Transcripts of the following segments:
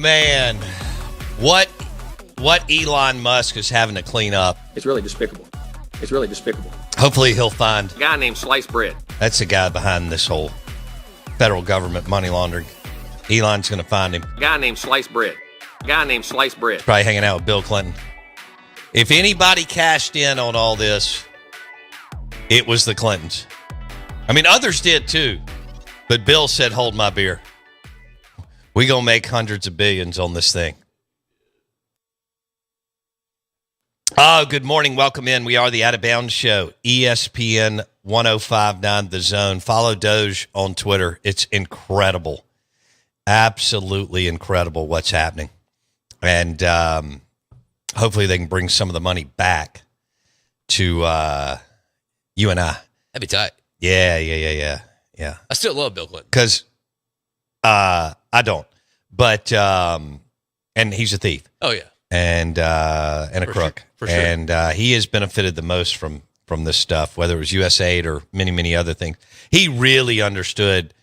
man. What Elon Musk is having to clean up. It's really despicable. It's really despicable. Hopefully he'll find A guy named Sliced Bread. that's the guy behind this whole federal government money laundering. Elon's going to find him. A guy named Sliced Bread. A guy named Sliced Bread. Probably hanging out with Bill Clinton. If anybody cashed in on all this, it was the Clintons. I mean, others did too. But Bill said, hold my beer. We going to make hundreds of billions on this thing. Oh, good morning. Welcome in. We are the Out of Bounds Show. ESPN 1059 The Zone. Follow DOGE on Twitter. It's incredible. Absolutely incredible what's happening. And hopefully they can bring some of the money back to you and I. That'd be tight. Yeah. I still love Bill Clinton. Because I don't. But, and he's a thief. Oh, yeah. And a crook. For sure. And he has benefited the most from this stuff, whether it was USAID or many, many other things. He really understood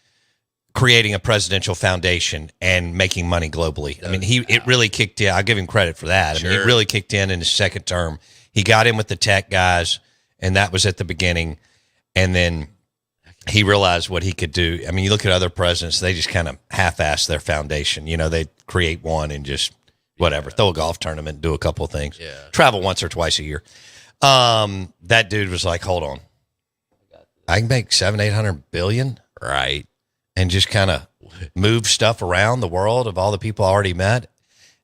creating a presidential foundation and making money globally. I mean, it really kicked in. I'll give him credit for that. Sure. I mean, it really kicked in his second term. He got in with the tech guys, and that was at the beginning. And then he realized what he could do. I mean, you look at other presidents, they just kind of half-ass their foundation. You know, they create one and just whatever, throw a golf tournament, do a couple of things, travel once or twice a year. That dude was like, hold on, I can make $700-800 billion, right? And just kind of move stuff around the world of all the people I already met.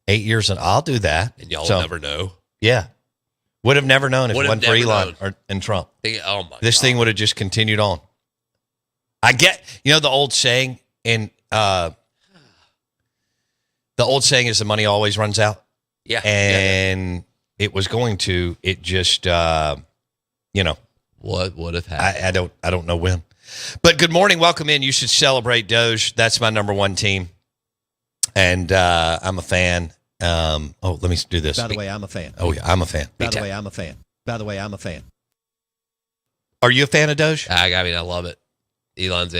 8 years, and I'll do that. And y'all will never know. Yeah. Would have never known if it wasn't for Elon and Trump. Oh my! This thing would have just continued on. I get, the old saying the old saying is the money always runs out. Yeah. And it was going to, it just, what would have happened? I don't know when. But good morning. Welcome in. You should celebrate DOGE. That's my number one team. And I'm a fan. Let me do this. By the way, I'm a fan. Oh, yeah, I'm a fan. By the way, I'm a fan. By the way, I'm a fan. Are you a fan of DOGE? I mean, I love it. Elon's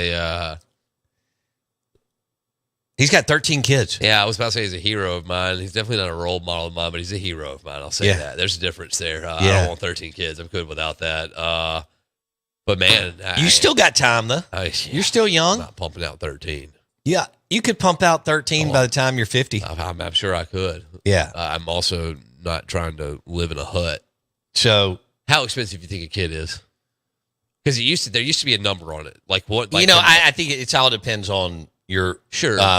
he's got 13 kids. Yeah, I was about to say he's a hero of mine. He's definitely not a role model of mine, but he's a hero of mine. I'll say that. There's a difference there. I don't want 13 kids. I'm good without that. But man, you still got time though. You're still young. I'm not pumping out 13. Yeah, you could pump out 13 by the time you're 50. I'm sure I could. Yeah. I'm also not trying to live in a hut. So how expensive do you think a kid is? Because there used to be a number on it. Like what? Like I think it's all depends on your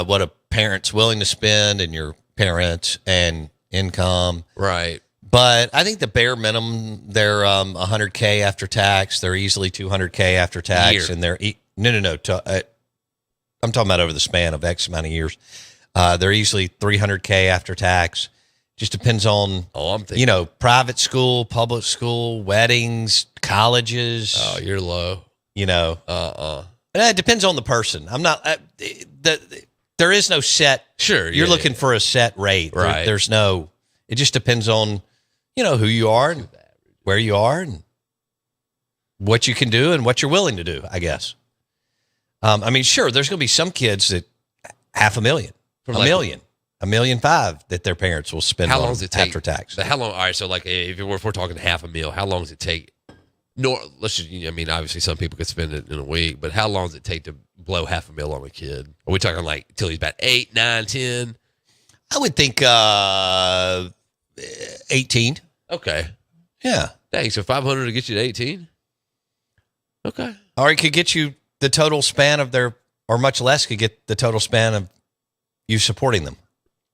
what a parent's willing to spend and your parents and income. Right. But I think the bare minimum, they're $100K after tax. They're easily $200K after tax, Year. and they're no. I'm talking about over the span of X amount of years. They're easily $300K after tax. Just depends on I'm thinking, private school, public school, weddings, colleges. Oh, you're low. It depends on the person. I'm not. There is no set. Sure, you're looking for a set rate. Right. There's no. It just depends on. Who you are and where you are and what you can do and what you're willing to do, I guess. I mean, sure, there's going to be some kids that $500,000, $1 million, $1.5 million that their parents will spend how long does it take, after tax. But how long? All right, so like if we're talking $500,000, how long does it take? No, obviously some people could spend it in a week, but how long does it take to blow $500,000 on a kid? Are we talking like till he's about 8, 9, 10? I would think 18. Okay. Yeah. Dang, so 500 to get you to 18? Okay. Or it could get you the total span of or much less could get the total span of you supporting them.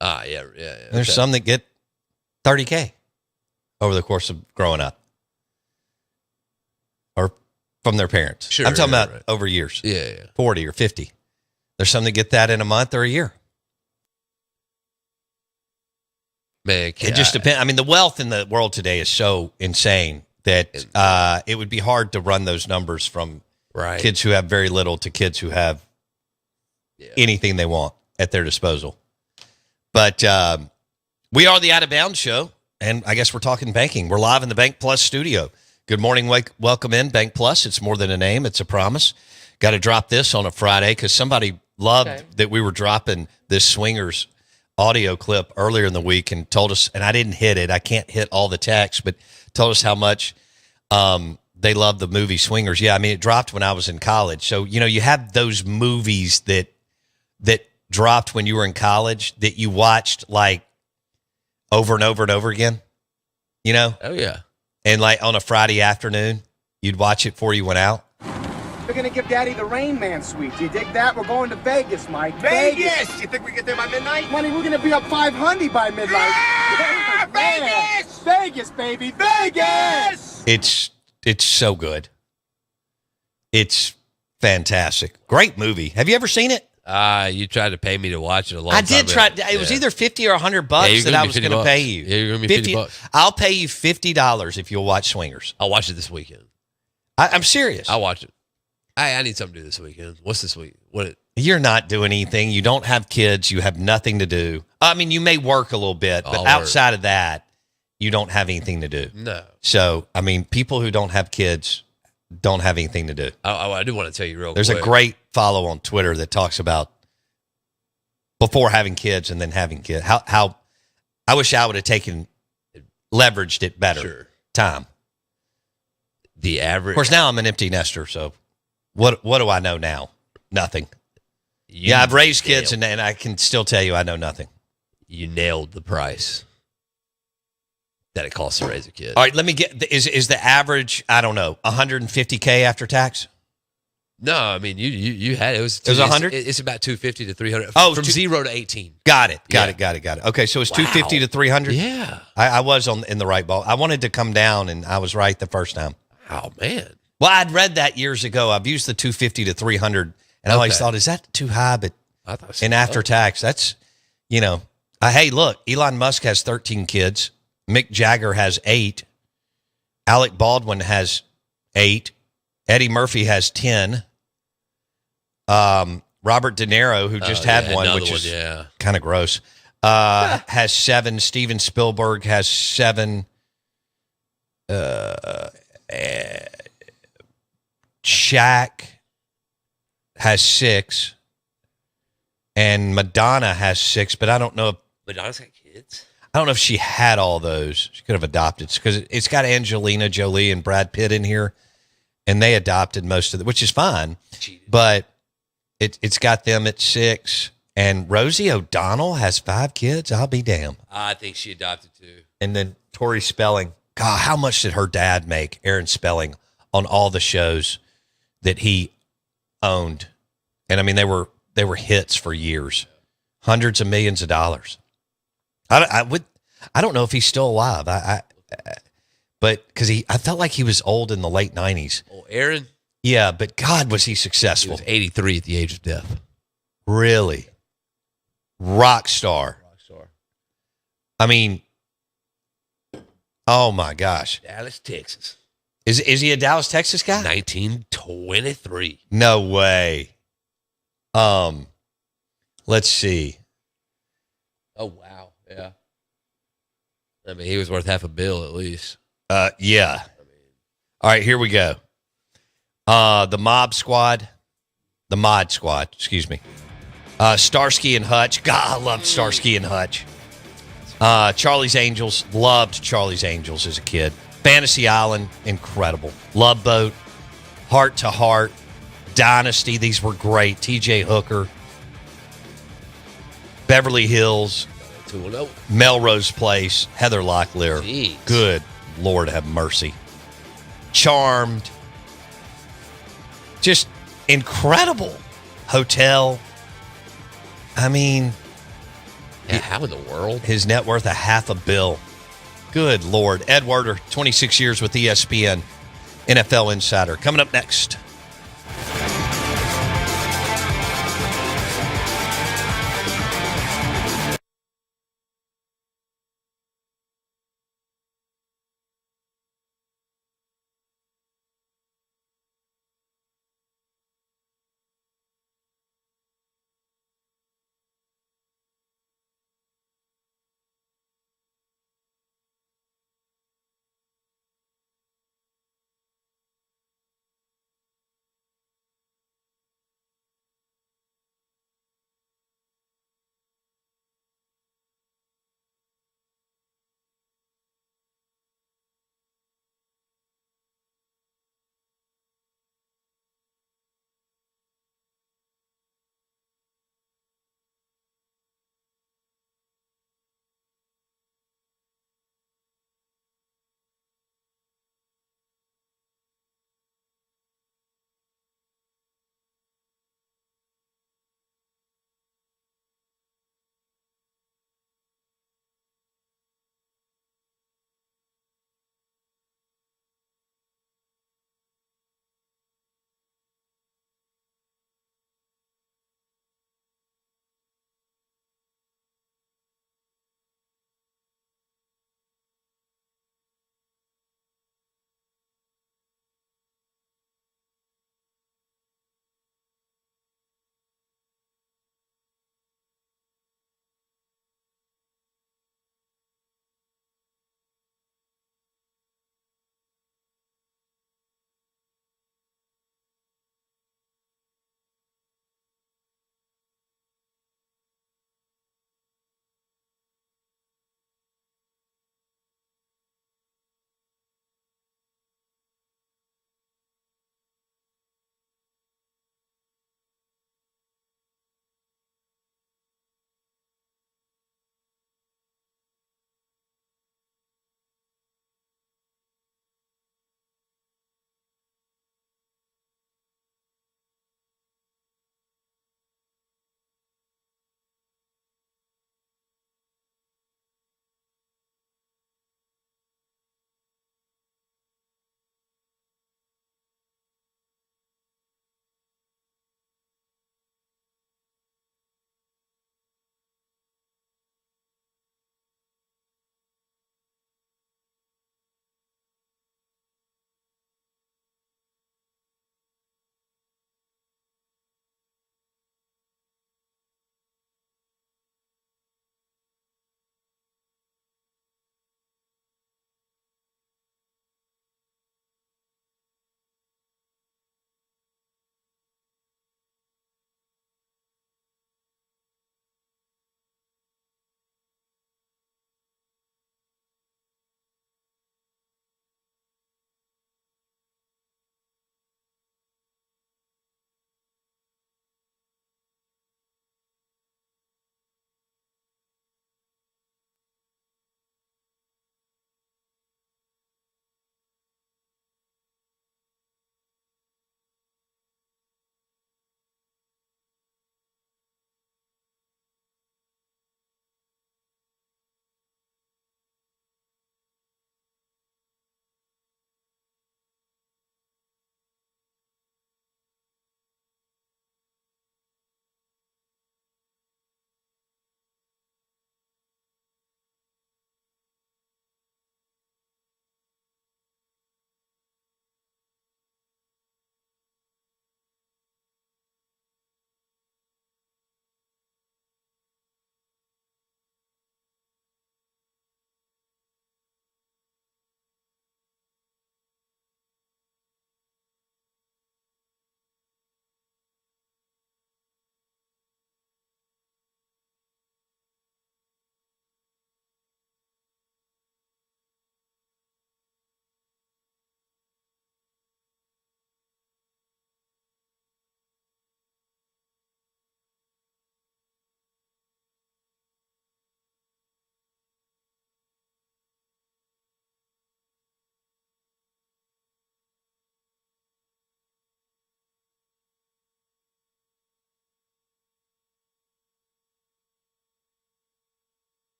Yeah. There's some that get $30K over the course of growing up or from their parents. Sure. I'm talking about over years. Yeah. 40 or 50. There's some that get that in a month or a year. Man, it just depends. I mean, the wealth in the world today is so insane that it would be hard to run those numbers from kids who have very little to kids who have anything they want at their disposal. But we are the Out of Bounds Show, and I guess we're talking banking. We're live in the Bank Plus studio. Good morning. Welcome in, Bank Plus. It's more than a name. It's a promise. Got to drop this on a Friday because somebody loved that we were dropping this Swingers audio clip earlier in the week and told us, and I didn't hit it. I can't hit all the text, but told us how much they love the movie Swingers. Yeah, I mean, it dropped when I was in college. So, you have those movies that dropped when you were in college that you watched like over and over and over again, Oh, yeah. And like on a Friday afternoon, you'd watch it before you went out. We're gonna give Daddy the Rain Man suite. You dig that? We're going to Vegas, Mike. Vegas! You think we get there by midnight? Money, we're gonna be up 500 by midnight. Yeah! Vegas! Vegas, baby, Vegas! It's so good. It's fantastic. Great movie. Have you ever seen it? You tried to pay me to watch it a long I time did try. ago. It was either $50 or $100 that I was going to pay you. Yeah, you're going to be $50. I'll pay you $50 if you'll watch Swingers. I'll watch it this weekend. I'm serious. I'll watch it. I need something to do this weekend. What's this week? You're not doing anything. You don't have kids. You have nothing to do. I mean, you may work a little bit, but outside of that, you don't have anything to do. No. So, I mean, people who don't have kids don't have anything to do. I do want to tell you real There's quick. a great follow on Twitter that talks about before having kids and then having kids. How I wish I would have leveraged it better. Sure. Time. The average. Of course, now I'm an empty nester, so what do I know now? Nothing. Yeah, I've raised kids, and I can still tell you I know nothing. You nailed the price that it costs to raise a kid. All right, let me get, is the average, I don't know, $150K after tax? No, I mean, you had, it was 100? It's about 250 to 300. Oh, from 0 to 18. Got it. Yeah. Got it. Okay, so it's 250 to 300? Yeah. I was in the right ball. I wanted to come down, and I was right the first time. Oh, man. Well, I'd read that years ago. I've used the 250 to 300, and I always thought, is that too high? But I thought so. in after tax, that's, hey, look, Elon Musk has 13 kids. Mick Jagger has 8. Alec Baldwin has 8. Eddie Murphy has 10. Robert De Niro, who just had one, which is kind of gross, has 7. Steven Spielberg has 7. Shaq has 6. And Madonna has 6, but I don't know if Madonna's got kids? I don't know if she had all those. She could have adopted, because it's got Angelina Jolie and Brad Pitt in here, and they adopted most of it, which is fine. But it's got them at 6, and Rosie O'Donnell has 5 kids. I'll be damned. I think she adopted too. And then Tori Spelling. God, how much did her dad make, Aaron Spelling, on all the shows that he owned? And I mean, they were hits for years, hundreds of millions of dollars. I don't know if he's still alive. But because I felt like he was old in the late 90s. Oh, Aaron? Yeah, but God, was he He successful? was 83 at the age of death. Really, rock star. I mean, oh my gosh, Dallas, Texas. is he a Dallas, Texas guy? 1923. No way. Let's see. Oh, wow. Yeah. I mean, he was worth $500 million at least. Yeah. All right, here we go. The Mod Squad, excuse me. Starsky and Hutch. God, I loved Starsky and Hutch. Charlie's Angels. Loved Charlie's Angels as a kid. Fantasy Island. Incredible. Love Boat. Heart to Heart. Dynasty. These were great. TJ Hooker. Beverly Hills. 2-0. Melrose Place. Heather Locklear. Jeez. Good Lord have mercy. Charmed. Just incredible. Hotel. I mean, Yeah, how in the world? his net worth $500 million. Good Lord. Ed Werder, 26 years with ESPN, NFL Insider. Coming up next.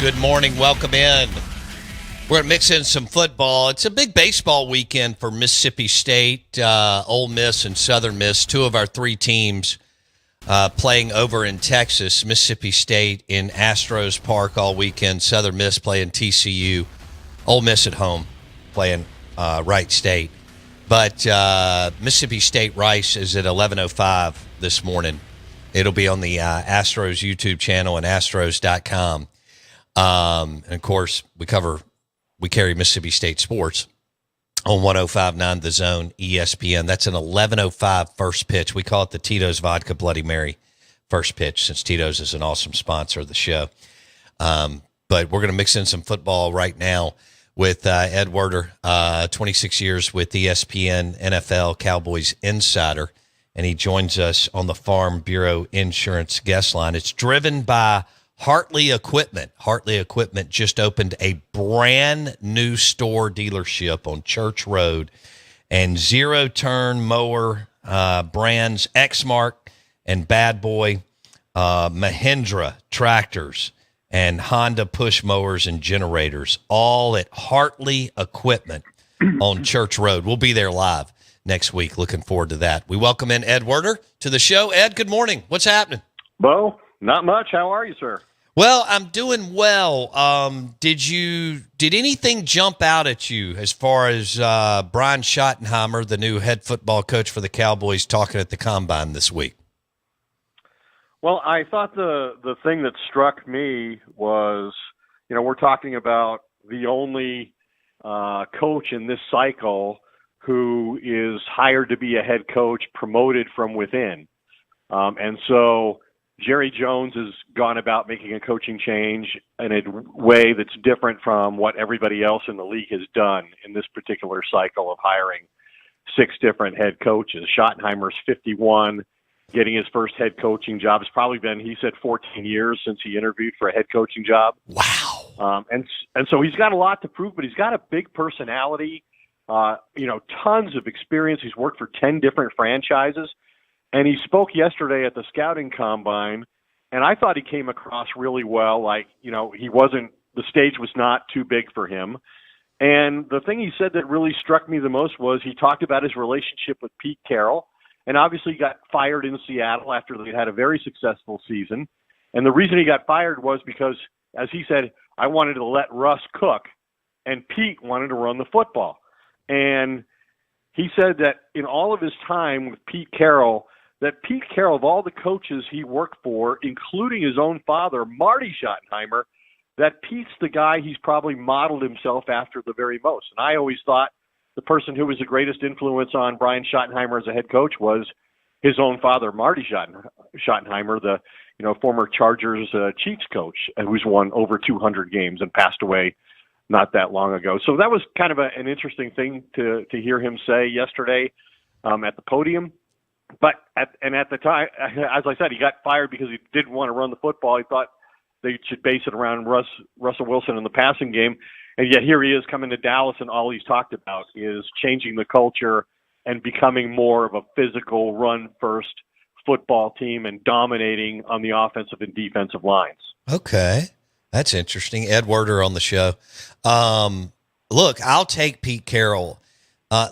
Good morning. Welcome in. We're going to mix in some football. It's a big baseball weekend for Mississippi State, Ole Miss, and Southern Miss, two of our three teams playing over in Texas. Mississippi State in Astros Park all weekend. Southern Miss playing TCU. Ole Miss at home playing Wright State. But Mississippi State Rice is at 11:05 this morning. It'll be on the Astros YouTube channel and Astros.com. And, of course, we carry Mississippi State sports on 105.9 The Zone, ESPN. That's an 11:05 first pitch. We call it the Tito's Vodka Bloody Mary first pitch, since Tito's is an awesome sponsor of the show. But we're going to mix in some football right now with Ed Werder, 26 years with ESPN, NFL, Cowboys insider, and he joins us on the Farm Bureau Insurance guest line. It's driven by Hartley Equipment. Hartley Equipment just opened a brand new store dealership on Church Road, and zero-turn mower brands Exmark and Bad Boy, Mahindra tractors, and Honda push mowers and generators, all at Hartley Equipment on Church Road. We'll be there live next week. Looking forward to that. We welcome in Ed Werder to the show. Ed, good morning. What's happening? Bo, not much. How are you, sir? Well, I'm doing well. Did anything jump out at you as far as Brian Schottenheimer, the new head football coach for the Cowboys, talking at the Combine this week? Well, I thought the thing that struck me was, we're talking about the only coach in this cycle who is hired to be a head coach, promoted from within. And so Jerry Jones has gone about making a coaching change in a way that's different from what everybody else in the league has done in this particular cycle of hiring 6 different head coaches. Schottenheimer's 51, getting his first head coaching job. It's probably been, he said, 14 years since he interviewed for a head coaching job. Wow. And so he's got a lot to prove, but he's got a big personality, tons of experience. He's worked for 10 different franchises. And he spoke yesterday at the scouting combine, and I thought he came across really well. Like, the stage was not too big for him. And the thing he said that really struck me the most was he talked about his relationship with Pete Carroll, and obviously he got fired in Seattle after they had a very successful season. And the reason he got fired was because, as he said, I wanted to let Russ cook, and Pete wanted to run the football. And he said that in all of his time with Pete Carroll, of all the coaches he worked for, including his own father, Marty Schottenheimer, that Pete's the guy he's probably modeled himself after the very most. And I always thought the person who was the greatest influence on Brian Schottenheimer as a head coach was his own father, Marty Schottenheimer, the former Chargers Chiefs coach, who's won over 200 games and passed away not that long ago. So that was kind of an interesting thing to hear him say yesterday at the podium. But at the time, as I said, he got fired because he didn't want to run the football. He thought they should base it around Russell Wilson in the passing game. And yet here he is coming to Dallas, and all he's talked about is changing the culture and becoming more of a physical run-first football team and dominating on the offensive and defensive lines. Okay. That's interesting. Ed Werder on the show. Look, I'll take Pete Carroll.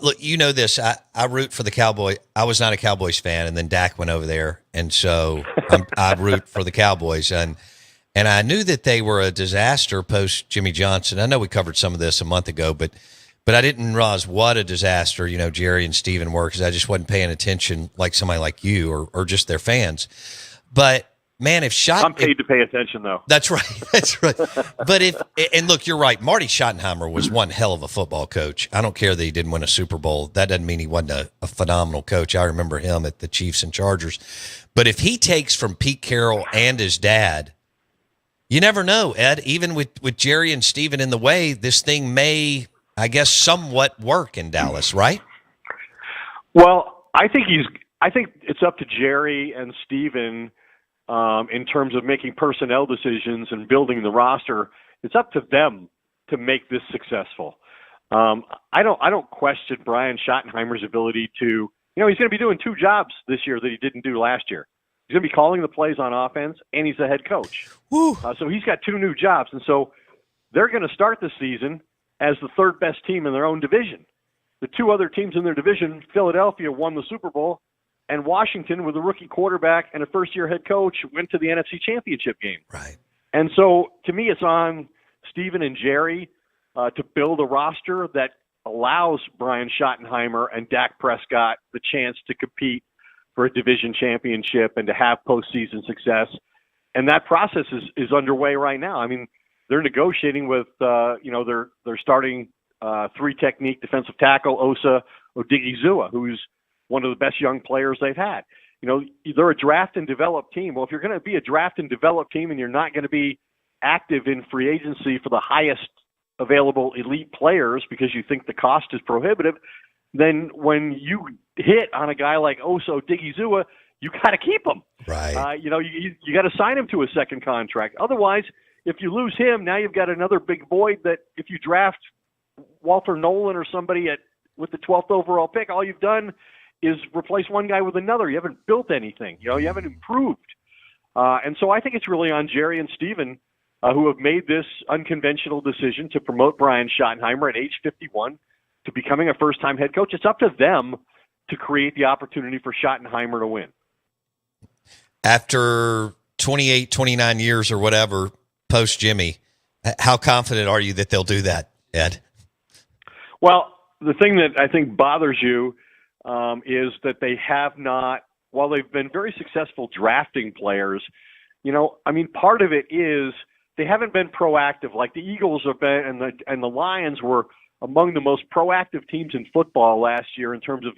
Look, you know this. I root for the Cowboys. I was not a Cowboys fan, and then Dak went over there, and so I root for the Cowboys. And I knew that they were a disaster post Jimmy Johnson. I know we covered some of this a month ago, but I didn't realize what a disaster, Jerry and Steven were, because I just wasn't paying attention like somebody like you or just their fans. But man, I'm paid to pay attention, though. That's right. That's right. But and look, you're right. Marty Schottenheimer was one hell of a football coach. I don't care that he didn't win a Super Bowl. That doesn't mean he wasn't a phenomenal coach. I remember him at the Chiefs and Chargers. But if he takes from Pete Carroll and his dad, you never know, Ed. Even with Jerry and Steven in the way, this thing may, I guess, somewhat work in Dallas, right? Well, I think it's up to Jerry and Steven in terms of making personnel decisions and building the roster. It's up to them to make this successful. I don't question Brian Schottenheimer's ability to, he's going to be doing 2 jobs this year that he didn't do last year. He's going to be calling the plays on offense, and he's the head coach. So he's got 2 new jobs. And so they're going to start the season as the 3rd best team in their own division. The 2 other teams in their division, Philadelphia won the Super Bowl, and Washington, with a rookie quarterback and a first-year head coach, went to the NFC Championship game. Right. And so, to me, it's on Steven and Jerry to build a roster that allows Brian Schottenheimer and Dak Prescott the chance to compete for a division championship and to have postseason success. And that process is underway right now. I mean, they're negotiating with, they're starting 3-technique defensive tackle, Osa Odigizua, who's one of the best young players they've had. You know, they're a draft and develop team. Well, if you're going to be a draft and develop team and you're not going to be active in free agency for the highest available elite players because you think the cost is prohibitive, then when you hit on a guy like Osa Odigizua, you got to keep him. Right. You got to sign him to a second contract. Otherwise, if you lose him, now you've got another big void that if you draft Walter Nolan or somebody with the 12th overall pick, all you've done is replace one guy with another. You haven't built anything. You haven't improved. And so I think it's really on Jerry and Steven who have made this unconventional decision to promote Brian Schottenheimer at age 51 to becoming a first-time head coach. It's up to them to create the opportunity for Schottenheimer to win. After 28, 29 years or whatever, post-Jimmy, how confident are you that they'll do that, Ed? Well, the thing that I think bothers you is that they have not, while they've been very successful drafting players, part of it is they haven't been proactive. Like the Eagles have been, and the Lions were among the most proactive teams in football last year in terms of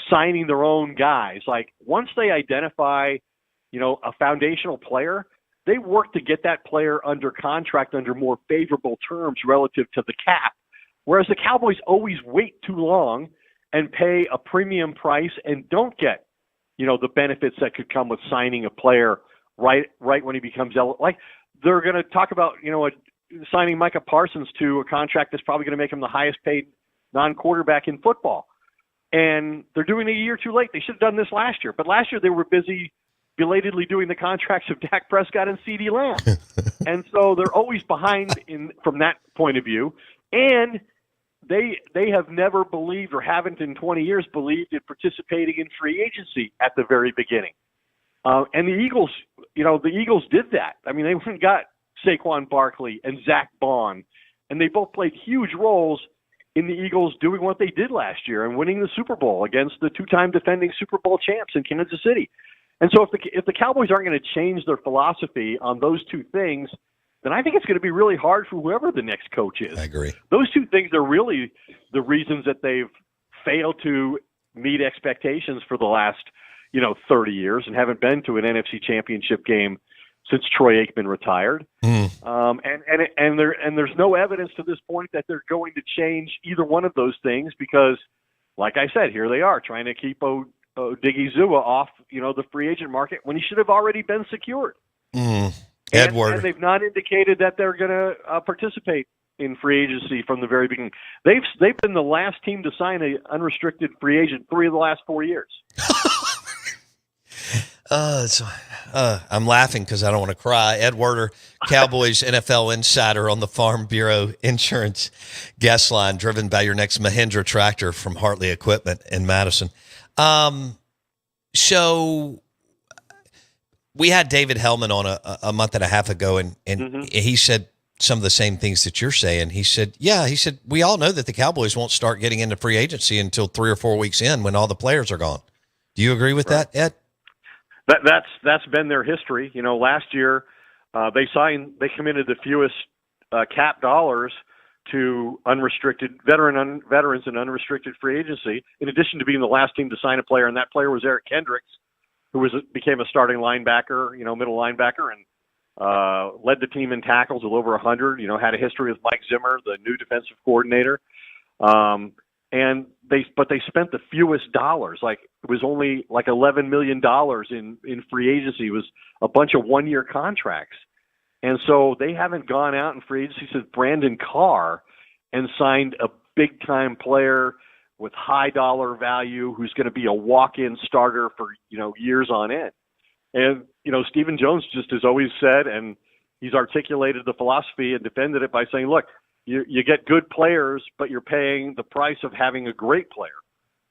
signing their own guys. Like once they identify, a foundational player, they work to get that player under contract under more favorable terms relative to the cap. Whereas the Cowboys always wait too long and pay a premium price and don't get, the benefits that could come with signing a player right when he becomes eligible. Like they're going to talk about, signing Micah Parsons to a contract that's probably going to make him the highest paid non-quarterback in football. And they're doing it a year too late. They should have done this last year. But last year they were busy belatedly doing the contracts of Dak Prescott and CeeDee Lamb. And so they're always behind from that point of view. And they have never believed or haven't in 20 years believed in participating in free agency at the very beginning. And the Eagles, the Eagles did that. I mean, they went and got Saquon Barkley and Zach Bond, and they both played huge roles in the Eagles doing what they did last year and winning the Super Bowl against the 2-time defending Super Bowl champs in Kansas City. And so if the Cowboys aren't going to change their philosophy on those 2 things, then I think it's going to be really hard for whoever the next coach is. I agree. Those 2 things are really the reasons that they've failed to meet expectations for the last, 30 years and haven't been to an NFC Championship game since Troy Aikman retired. And there's no evidence to this point that they're going to change either one of those things because, like I said, here they are trying to keep Odigizua off, the free agent market when he should have already been secured. Edward. And they've not indicated that they're going to participate in free agency from the very beginning. They've been the last team to sign an unrestricted free agent 3 of the last 4 years. I'm laughing because I don't want to cry. Ed Werder, Cowboys NFL insider on the Farm Bureau Insurance guest line, driven by your next Mahindra tractor from Hartley Equipment in Madison. So we had David Hellman on a month and a half ago, and he said some of the same things that you're saying. He said, we all know that the Cowboys won't start getting into free agency until 3 or 4 weeks in when all the players are gone. Do you agree with that, Ed? That's been their history. Last year they committed the fewest cap dollars to unrestricted veterans and unrestricted free agency, in addition to being the last team to sign a player, and that player was Eric Kendricks, who became a starting linebacker, middle linebacker, and led the team in tackles with over 100. Had a history with Mike Zimmer, the new defensive coordinator, and they spent the fewest dollars. Like it was only like $11 million in free agency. It was a bunch of 1-year contracts. And so they haven't gone out in free agency since Brandon Carr and signed a big-time player with high dollar value who's going to be a walk-in starter for, years on end. And, Stephen Jones just has always said, and he's articulated the philosophy and defended it by saying, look, you get good players, but you're paying the price of having a great player.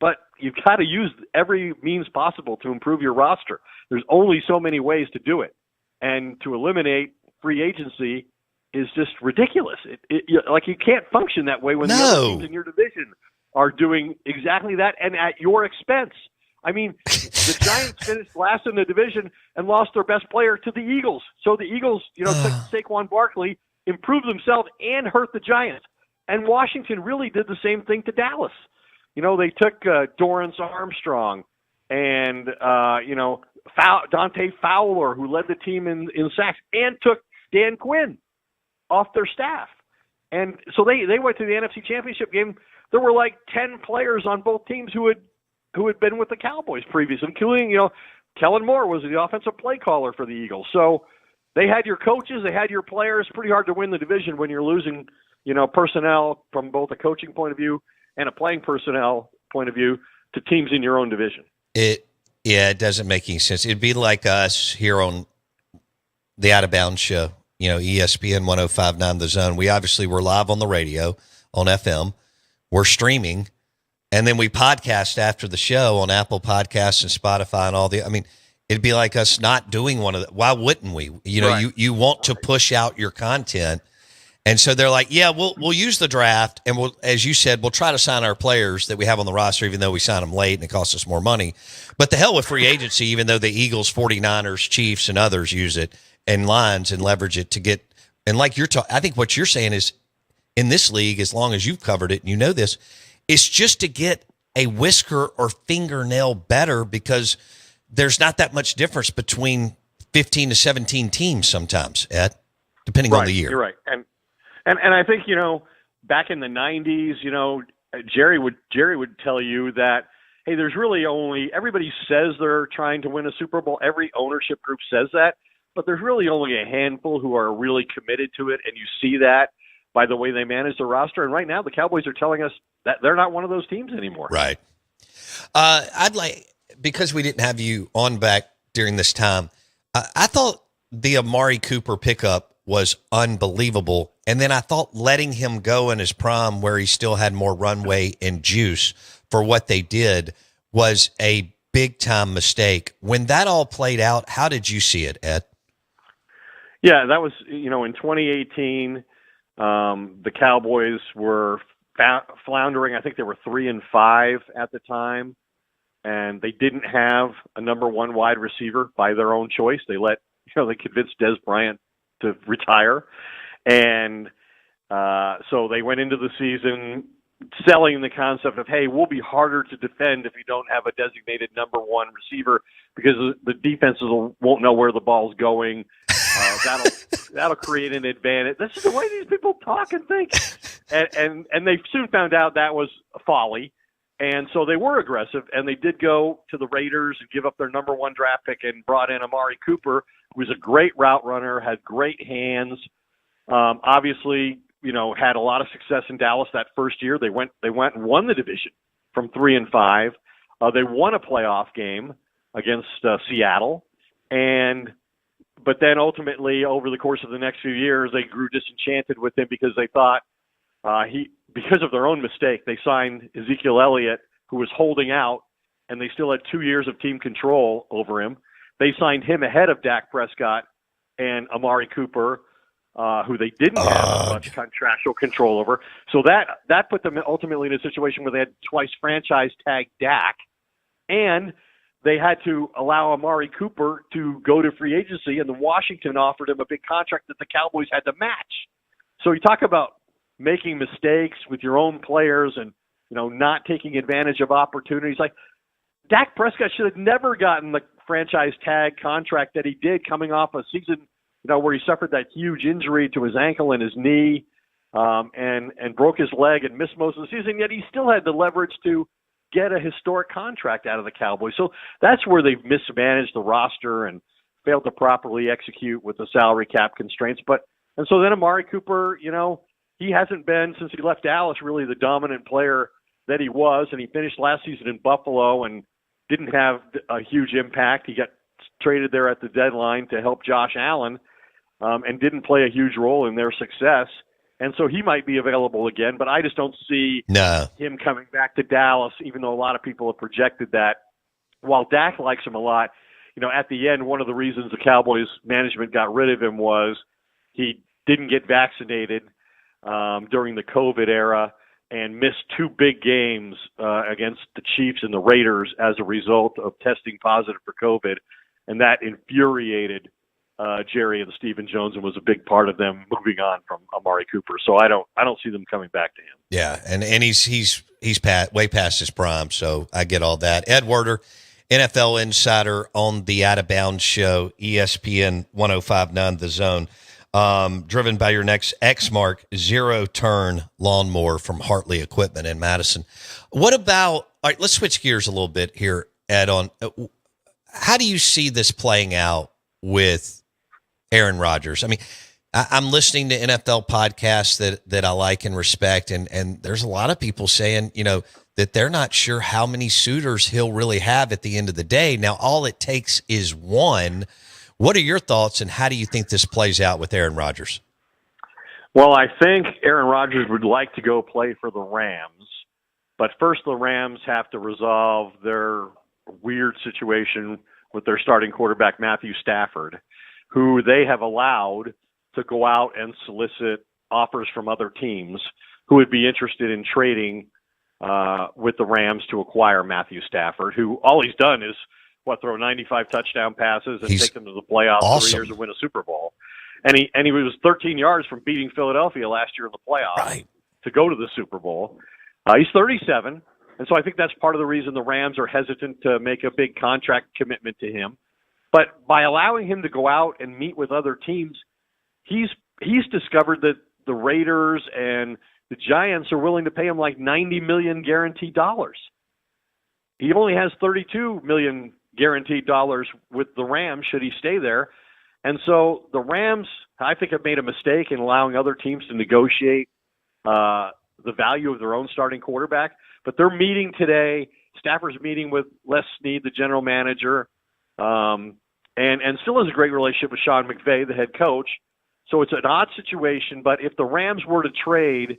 But you've got to use every means possible to improve your roster. There's only so many ways to do it. And to eliminate free agency is just ridiculous. You can't function that way when the other teams in your division are doing exactly that and at your expense. I mean, the Giants finished last in the division and lost their best player to the Eagles. So the Eagles, took Saquon Barkley, improved themselves, and hurt the Giants. And Washington really did the same thing to Dallas. They took Dorrance Armstrong and, Dante Fowler, who led the team in sacks, and took Dan Quinn off their staff. And so they went to the NFC Championship game. There were like 10 players on both teams who had been with the Cowboys previously, including, Kellen Moore was the offensive play caller for the Eagles. So they had your coaches, they had your players. Pretty hard to win the division when you're losing, personnel from both a coaching point of view and a playing personnel point of view to teams in your own division. It doesn't make any sense. It'd be like us here on the Out of Bounds show, ESPN 105.9 The Zone. We obviously were live on the radio, on FM. We're streaming, and then we podcast after the show on Apple Podcasts and Spotify and it'd be like us not doing one of that. Why wouldn't we? Right. You want to push out your content. And so they're like, yeah, we'll use the draft, and we'll, as you said, we'll try to sign our players that we have on the roster, even though we sign them late and it costs us more money. But the hell with free agency, even though the Eagles, 49ers, Chiefs, and others use it and Lions and leverage it to get. And like I think what you're saying is, in this league, as long as you've covered it and you know this, it's just to get a whisker or fingernail better, because there's not that much difference between 15 to 17 teams sometimes, Ed, depending on the year. You're right. And I think, back in the 90s, Jerry would tell you that, hey, there's really everybody says they're trying to win a Super Bowl. Every ownership group says that, but there's really only a handful who are really committed to it. And you see that by the way they manage the roster. And right now the Cowboys are telling us that they're not one of those teams anymore. Right. Because we didn't have you on back during this time, I thought the Amari Cooper pickup was unbelievable. And then I thought letting him go in his prime, where he still had more runway and juice for what they did, was a big time mistake. When that all played out, how did you see it, Ed? Yeah, that was, in 2018, the Cowboys were floundering. I think they were 3-5 at the time, and they didn't have a number one wide receiver by their own choice. They convinced Des Bryant to retire. And so they went into the season selling the concept of, hey, we'll be harder to defend if you don't have a designated number one receiver, because the defenses won't know where the ball's going. That'll create an advantage. This is the way these people talk and think. And they soon found out that was a folly. And so they were aggressive, and they did go to the Raiders and give up their number one draft pick and brought in Amari Cooper, who was a great route runner, had great hands. Obviously, had a lot of success in Dallas that first year. They went and won the division from 3-5. They won a playoff game against Seattle, but then ultimately over the course of the next few years, they grew disenchanted with him because they thought because of their own mistake, they signed Ezekiel Elliott, who was holding out, and they still had 2 years of team control over him. They signed him ahead of Dak Prescott and Amari Cooper, who they didn't have much contractual control over. So that put them ultimately in a situation where they had twice franchise tag Dak, and they had to allow Amari Cooper to go to free agency, and then Washington offered him a big contract that the Cowboys had to match. So you talk about making mistakes with your own players and, not taking advantage of opportunities. Like, Dak Prescott should have never gotten the franchise tag contract that he did, coming off a season, where he suffered that huge injury to his ankle and his knee, and broke his leg and missed most of the season, yet he still had the leverage to get a historic contract out of the Cowboys. So that's where they've mismanaged the roster and failed to properly execute with the salary cap constraints. And so then Amari Cooper, he hasn't been, since he left Dallas, really the dominant player that he was, and he finished last season in Buffalo and didn't have a huge impact. He got traded there at the deadline to help Josh Allen and didn't play a huge role in their success. And so he might be available again, but I just don't see him coming back to Dallas, even though a lot of people have projected that. While Dak likes him a lot, at the end, one of the reasons the Cowboys management got rid of him was he didn't get vaccinated during the COVID era and missed 2 big games against the Chiefs and the Raiders as a result of testing positive for COVID. And that infuriated Jerry and Stephen Jones and was a big part of them moving on from Amari Cooper. So I don't see them coming back to him. Yeah, and he's way past his prime, so I get all that. Ed Werder, NFL insider on the Out of Bounds show, ESPN 105.9 The Zone. Driven by your next X-Mark zero-turn lawnmower from Hartley Equipment in Madison. What about, all right, let's switch gears a little bit here, Ed, on how do you see this playing out with Aaron Rodgers? I mean, I'm listening to NFL podcasts that I like and respect, and there's a lot of people saying, that they're not sure how many suitors he'll really have at the end of the day. Now, all it takes is one. What are your thoughts, and how do you think this plays out with Aaron Rodgers? Well, I think Aaron Rodgers would like to go play for the Rams, but first the Rams have to resolve their weird situation with their starting quarterback, Matthew Stafford, who they have allowed to go out and solicit offers from other teams who would be interested in trading with the Rams to acquire Matthew Stafford, who all he's done is throw 95 touchdown passes and take them to the playoffs awesome. 3 years and win a Super Bowl. And he was 13 yards from beating Philadelphia last year in the playoffs to go to the Super Bowl. He's 37, and so I think that's part of the reason the Rams are hesitant to make a big contract commitment to him. But by allowing him to go out and meet with other teams, he's discovered that the Raiders and the Giants are willing to pay him like $90 million guaranteed dollars. He only has $32 million guaranteed dollars with the Rams should he stay there. And so the Rams, I think, have made a mistake in allowing other teams to negotiate the value of their own starting quarterback. But they're meeting today. Stafford's meeting with Les Snead, the general manager, and still has a great relationship with Sean McVay, the head coach. So it's an odd situation. But if the Rams were to trade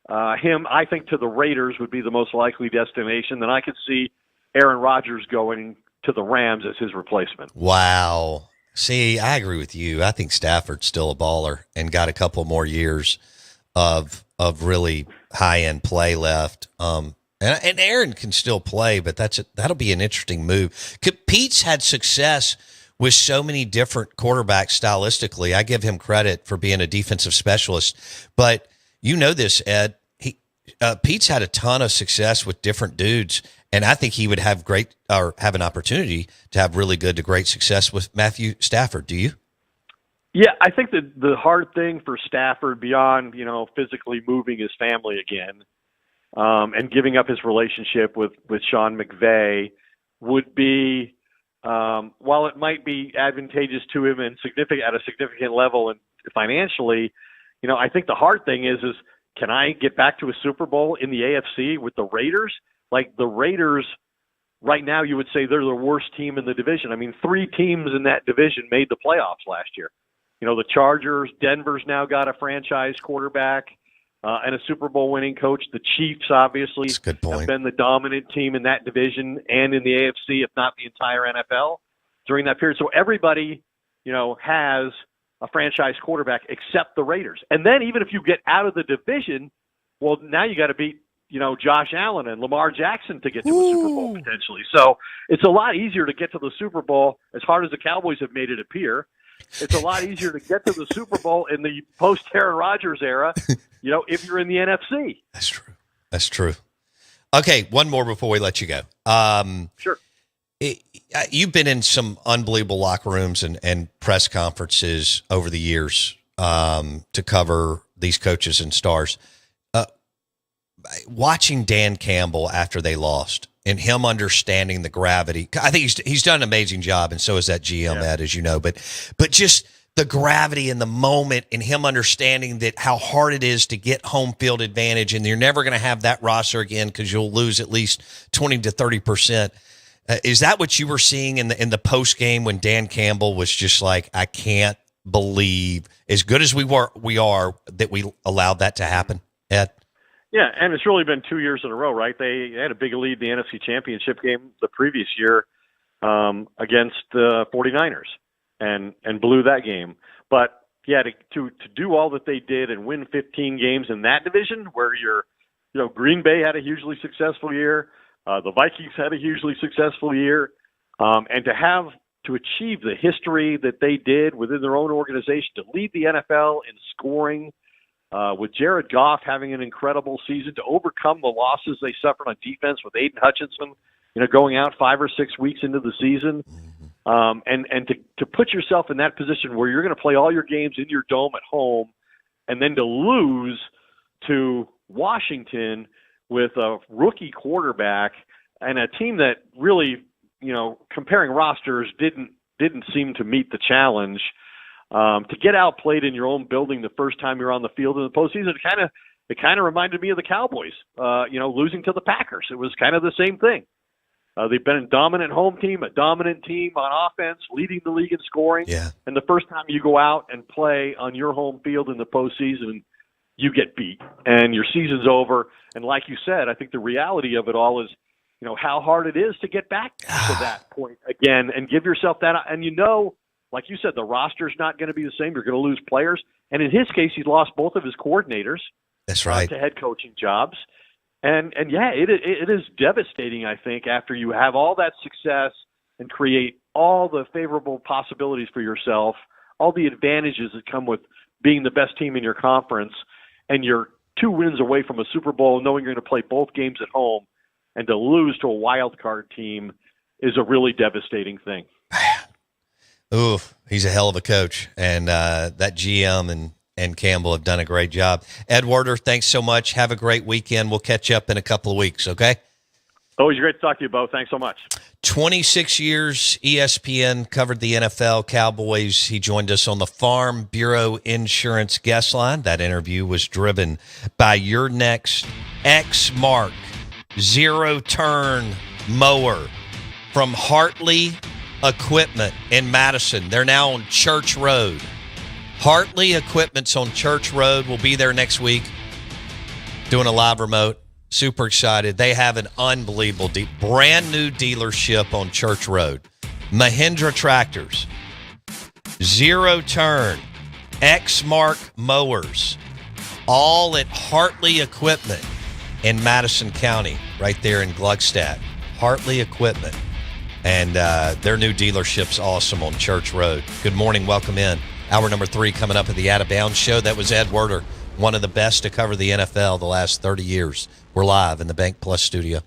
him, I think, to the Raiders would be the most likely destination. Then I could see Aaron Rodgers going to the Rams as his replacement. Wow. See, I agree with you. I think Stafford's still a baller and got a couple more years of really high-end play left. And Aaron can still play, but that'll be an interesting move. Pete's had success with so many different quarterbacks stylistically. I give him credit for being a defensive specialist. But you know this, Ed. Pete's had a ton of success with different dudes, and I think he would have an opportunity to have really good to great success with Matthew Stafford. Do you? Yeah, I think that the hard thing for Stafford, beyond physically moving his family again, and giving up his relationship with Sean McVay, would be, while it might be advantageous to him and at a significant level and financially, I think the hard thing is can I get back to a Super Bowl in the AFC with the Raiders? Like the Raiders right now, you would say they're the worst team in the division. I mean, 3 teams in that division made the playoffs last year. The Chargers, Denver's now got a franchise quarterback and a Super Bowl winning coach. The Chiefs, obviously, have been the dominant team in that division and in the AFC, if not the entire NFL, during that period. So everybody, has a franchise quarterback except the Raiders. And then even if you get out of the division, well, now you got to beat, Josh Allen and Lamar Jackson to get to a Super Bowl potentially. So it's a lot easier to get to the Super Bowl, as hard as the Cowboys have made it appear. It's a lot easier to get to the Super Bowl in the post-Aaron Rodgers era, if you're in the NFC. That's true. Okay, one more before we let you go. Sure. You've been in some unbelievable locker rooms and press conferences over the years to cover these coaches and stars. Watching Dan Campbell after they lost and him understanding the gravity, I think he's done an amazing job, and so is that GM, Ed, as you know. But just the gravity in the moment and him understanding that how hard it is to get home field advantage, and you're never going to have that roster again because you'll lose at least 20 to 30%. Is that what you were seeing in the post game when Dan Campbell was just like, I can't believe, as good as we are, that we allowed that to happen, Ed? Yeah, and it's really been 2 years in a row, right? They had a big lead in the NFC Championship game the previous year against the 49ers and blew that game. But yeah, to do all that they did and win 15 games in that division, where Green Bay had a hugely successful year, the Vikings had a hugely successful year, and to achieve the history that they did within their own organization, to lead the NFL in scoring, with Jared Goff having an incredible season, to overcome the losses they suffered on defense with Aiden Hutchinson, going out 5 or 6 weeks into the season, and to put yourself in that position where you're going to play all your games in your dome at home, and then to lose to Washington with a rookie quarterback and a team that really, comparing rosters didn't seem to meet the challenge. To get outplayed in your own building the first time you're on the field in the postseason, it kind of reminded me of the Cowboys, losing to the Packers. It was kind of the same thing. They've been a dominant home team, a dominant team on offense, leading the league in scoring. Yeah. And the first time you go out and play on your home field in the postseason, you get beat and your season's over. And like you said, I think the reality of it all is, how hard it is to get back to that point again and give yourself that. And like you said, the roster's not going to be the same. You're going to lose players. And in his case, he's lost both of his coordinators. That's right. To head coaching jobs. And yeah, it is devastating, I think, after you have all that success and create all the favorable possibilities for yourself, all the advantages that come with being the best team in your conference, and you're 2 wins away from a Super Bowl, knowing you're going to play both games at home, and to lose to a wild card team is a really devastating thing. Ooh, he's a hell of a coach, and that GM and Campbell have done a great job. Ed Werder, thanks so much. Have a great weekend. We'll catch up in a couple of weeks, okay? Always great to talk to you, Bo. Thanks so much. 26 years, ESPN covered the NFL, Cowboys. He joined us on the Farm Bureau Insurance guest line. That interview was driven by Your Next X-Mark zero-turn mower from Hartley Equipment in Madison. They're now on Church Road. Hartley Equipment's on Church Road. We'll be there next week doing a live remote. Super excited. They have an unbelievable, brand new dealership on Church Road. Mahindra Tractors, Zero Turn, X-Mark Mowers, all at Hartley Equipment in Madison County, right there in Gluckstadt. Hartley Equipment. And their new dealership's awesome on Church Road. Good morning. Welcome in. Hour number 3 coming up at the Out of Bounds Show. That was Ed Werder, one of the best to cover the NFL the last 30 years. We're live in the Bank Plus studio.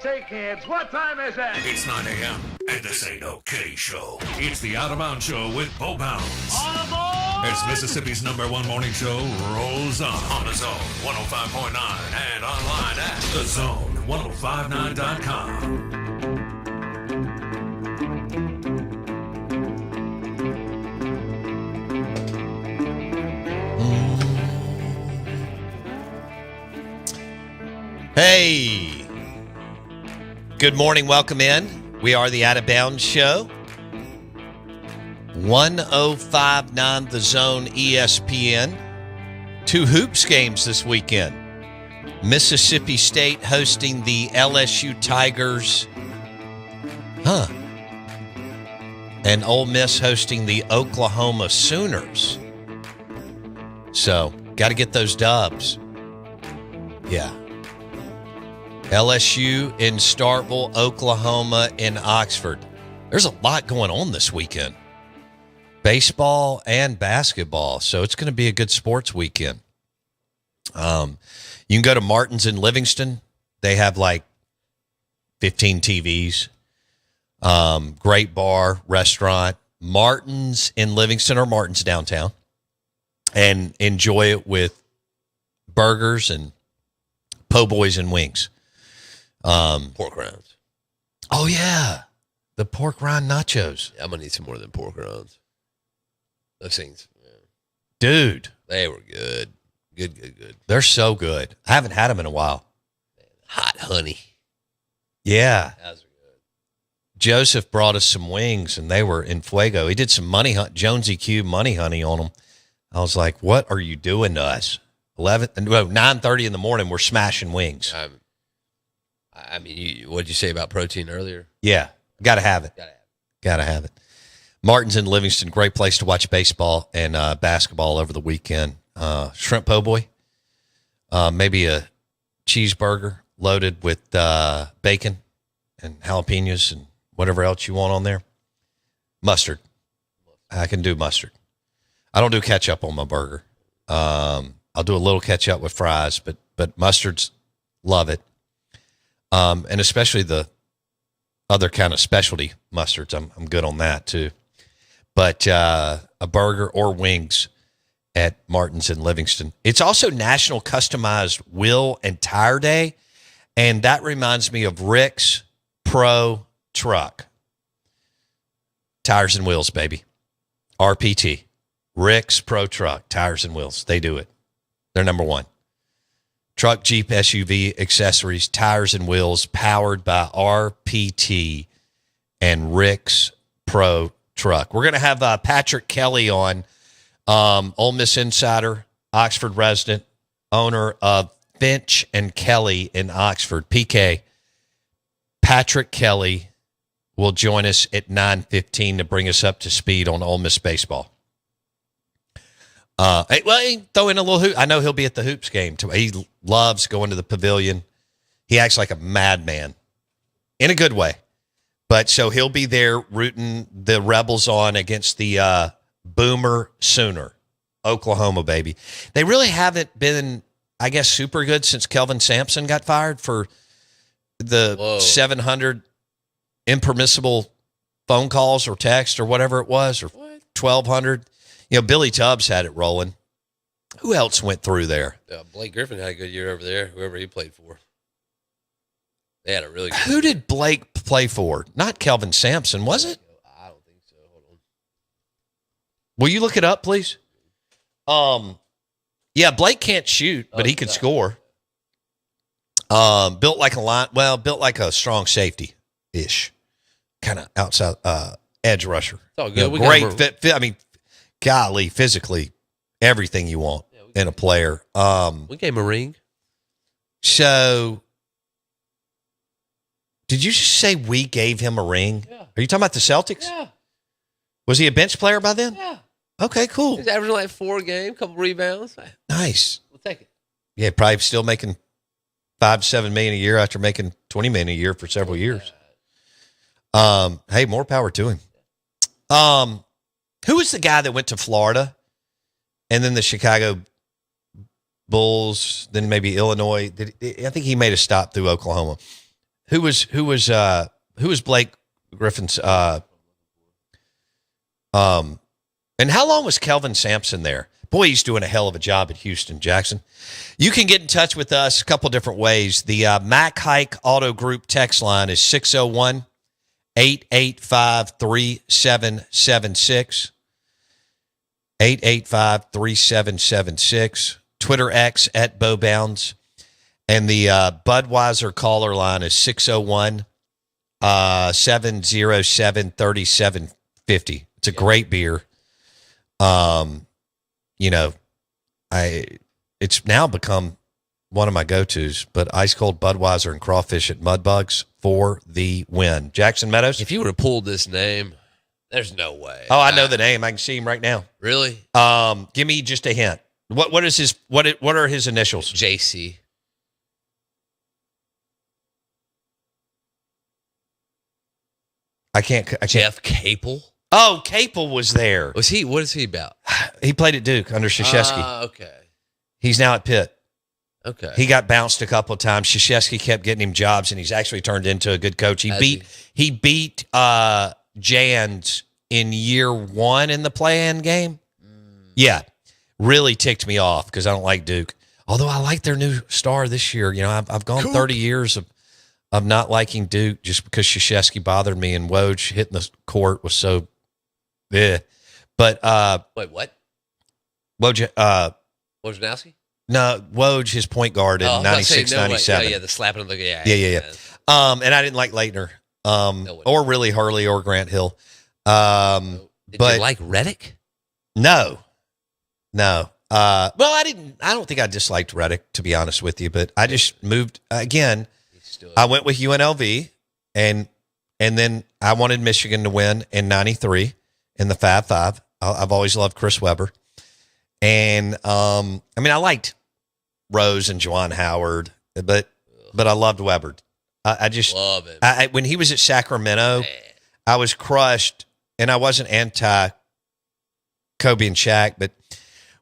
say, kids, what time is it? It's 9 a.m. and this ain't no K show. It's the Out of Bounds Show with Bo Bounds. All aboard! As Mississippi's #1 morning show rolls on the Zone 105.9 and online at thezone1059.com. Hey, good morning. Welcome in. We are the Out of Bounds Show. 1059 The Zone ESPN. 2 hoops games this weekend. Mississippi State hosting the LSU Tigers. And Ole Miss hosting the Oklahoma Sooners. So, got to get those dubs. Yeah. LSU in Starkville, Oklahoma in Oxford. There's a lot going on this weekend. Baseball and basketball. So it's going to be a good sports weekend. You can go to Martin's in Livingston. They have like 15 TVs. Great bar, restaurant. Martin's in Livingston or Martin's downtown. And enjoy it with burgers and po' boys and wings. Pork rinds. Oh, yeah. The pork rind nachos. I'm going to need some more than pork rinds. Those things. Yeah. Dude. They were good. Good. They're so good. I haven't had them in a while. Hot honey. Yeah. Those are good. Joseph brought us some wings, and they were in fuego. He did some money hunt, Jonesy Cube money honey on them. I was like, what are you doing to us? 9:30 in the morning, we're smashing wings. I mean, what did you say about protein earlier? Yeah, got to have it. Got to have it. Martin's in Livingston, great place to watch baseball and basketball over the weekend. Shrimp po' boy, maybe a cheeseburger loaded with bacon and jalapenos and whatever else you want on there. Mustard. I can do mustard. I don't do ketchup on my burger. I'll do a little ketchup with fries, but mustards, love it. And especially the other kind of specialty mustards. I'm good on that too. But a burger or wings at Martin's in Livingston. It's also National Customized Wheel and Tire Day. And that reminds me of Rick's Pro Truck. Tires and wheels, baby. RPT. Rick's Pro Truck. Tires and wheels. They do it. They're number one. Truck, Jeep, SUV, accessories, tires and wheels, powered by RPT and Rick's Pro Truck. We're going to have Patrick Kelly on, Ole Miss insider, Oxford resident, owner of Finch and Kelly in Oxford. PK, Patrick Kelly will join us at 9:15 to bring us up to speed on Ole Miss baseball. He throw in a little hoop. I know he'll be at the hoops game too. He loves going to the pavilion. He acts like a madman in a good way. But so he'll be there rooting the Rebels on against the Boomer Sooner, Oklahoma, baby. They really haven't been, I guess, super good since Kelvin Sampson got fired for the 700 impermissible phone calls or text or whatever it was, or 1,200. You know, Billy Tubbs had it rolling. Who else went through there? Blake Griffin had a good year over there, whoever he played for. They had a really good Who did Blake play for? Not Kelvin Sampson, was it? I don't think so. Hold on. Will you look it up, please? Yeah, Blake can't shoot, but he can score. Built like a strong safety-ish. Kind of outside edge rusher. It's all good. Great fit. I mean, golly, physically, everything you want in a player. We gave him a ring. So, did you just say we gave him a ring? Yeah. Are you talking about the Celtics? Yeah. Was he a bench player by then? Yeah. Okay, cool. He's averaging like 4 a game, couple rebounds. Nice. We'll take it. Yeah, probably still making $5 to $7 million a year after making $20 million a year for several years. Hey, more power to him. Who was the guy that went to Florida and then the Chicago Bulls, then maybe Illinois? I think he made a stop through Oklahoma. Who was Blake Griffin's? And how long was Kelvin Sampson there? Boy, he's doing a hell of a job at Houston, Jackson. You can get in touch with us a couple different ways. The Mac Hike Auto Group text line is 601-885-3776. 885-3776. Twitter X at Bowbounds. And the Budweiser caller line is 601-707-3750. It's a great beer. It's now become one of my go-tos, but ice cold Budweiser and crawfish at Mudbugs for the win. Jackson Meadows. If you would have pulled this name, there's no way. Oh, I know the name. I can see him right now. Really? Give me just a hint. What are his initials? JC. I can't. Jeff Capel. Oh, Capel was there. Was he? What is he about? He played at Duke under Krzyzewski. Okay. He's now at Pitt. Okay. He got bounced a couple of times. Krzyzewski kept getting him jobs, and he's actually turned into a good coach. He beat Jans in year one in the play-in game. Yeah, really ticked me off because I don't like Duke. Although I like their new star this year. You know, I've gone 30 years of not liking Duke just because Krzyzewski bothered me, and Woj hitting the court was so. Yeah, but wait, what? Woj, Wojnarowski? No, Woj, his point guard in 96, 97. Yeah, the slapping of the yeah. And I didn't like Leitner, or really Hurley or Grant Hill. Did you like Reddick? No. Well, I don't think I disliked Reddick, to be honest with you, but I just moved again. I went with UNLV, and then I wanted Michigan to win in 93 in the 5-5. I've always loved Chris Webber. And, I liked Rose and Juwan Howard, but I loved Webber. I just love him. When he was at Sacramento, I was crushed, and I wasn't anti Kobe and Shaq, but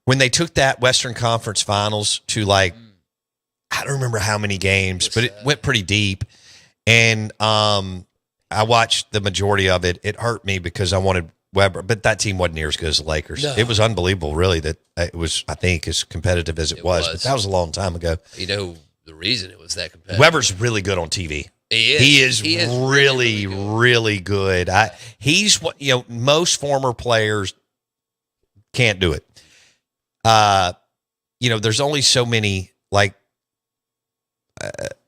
when they took that Western Conference Finals to I don't remember how many games, but it went pretty deep. And I watched the majority of it. It hurt me because I wanted Webber, but that team wasn't near as good as the Lakers. No. It was unbelievable, really, that it was, I think, as competitive as it was. But that was a long time ago. You know the reason it was that competitive? Webber's really good on TV. He is really, really good. He's what most former players can't do it. There's only so many, like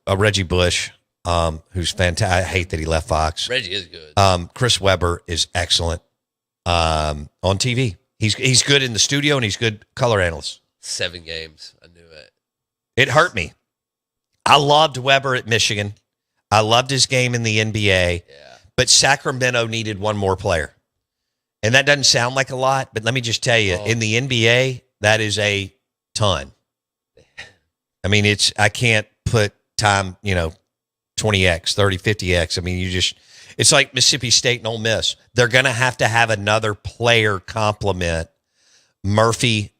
a Reggie Bush, who's fantastic. I hate that he left Fox. Reggie is good. Chris Webber is excellent on TV. He's good in the studio, and he's good color analyst. 7 games. I knew it. It hurt me. I loved Webber at Michigan. I loved his game in the NBA. Yeah. But Sacramento needed one more player. And that doesn't sound like a lot, but let me just tell you, in the NBA, that is a ton. I can't put time, 20X, 30, 50X. It's like Mississippi State and Ole Miss. They're going to have another player complement Murphy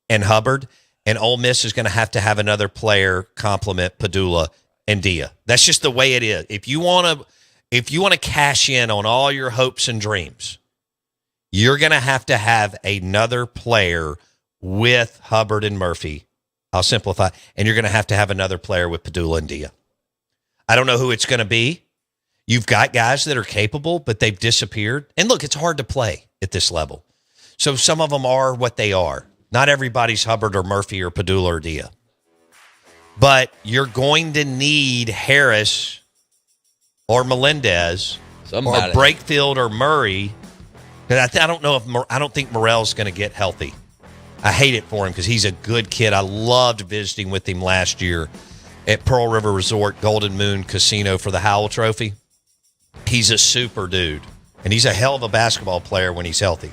and Hubbard, and Ole Miss is going to have another player complement Padula and Dia. That's just the way it is. If you want to cash in on all your hopes and dreams, you're going to have another player with Hubbard and Murphy. I'll simplify. And you're going to have another player with Padula and Dia. I don't know who it's going to be. You've got guys that are capable, but they've disappeared. And look, it's hard to play at this level. So some of them are what they are. Not everybody's Hubbard or Murphy or Padula or Dia. But you're going to need Harris or Melendez or Brakefield or Murray. Because I don't think Morrell's going to get healthy. I hate it for him because he's a good kid. I loved visiting with him last year at Pearl River Resort Golden Moon Casino for the Howell Trophy. He's a super dude, and he's a hell of a basketball player when he's healthy.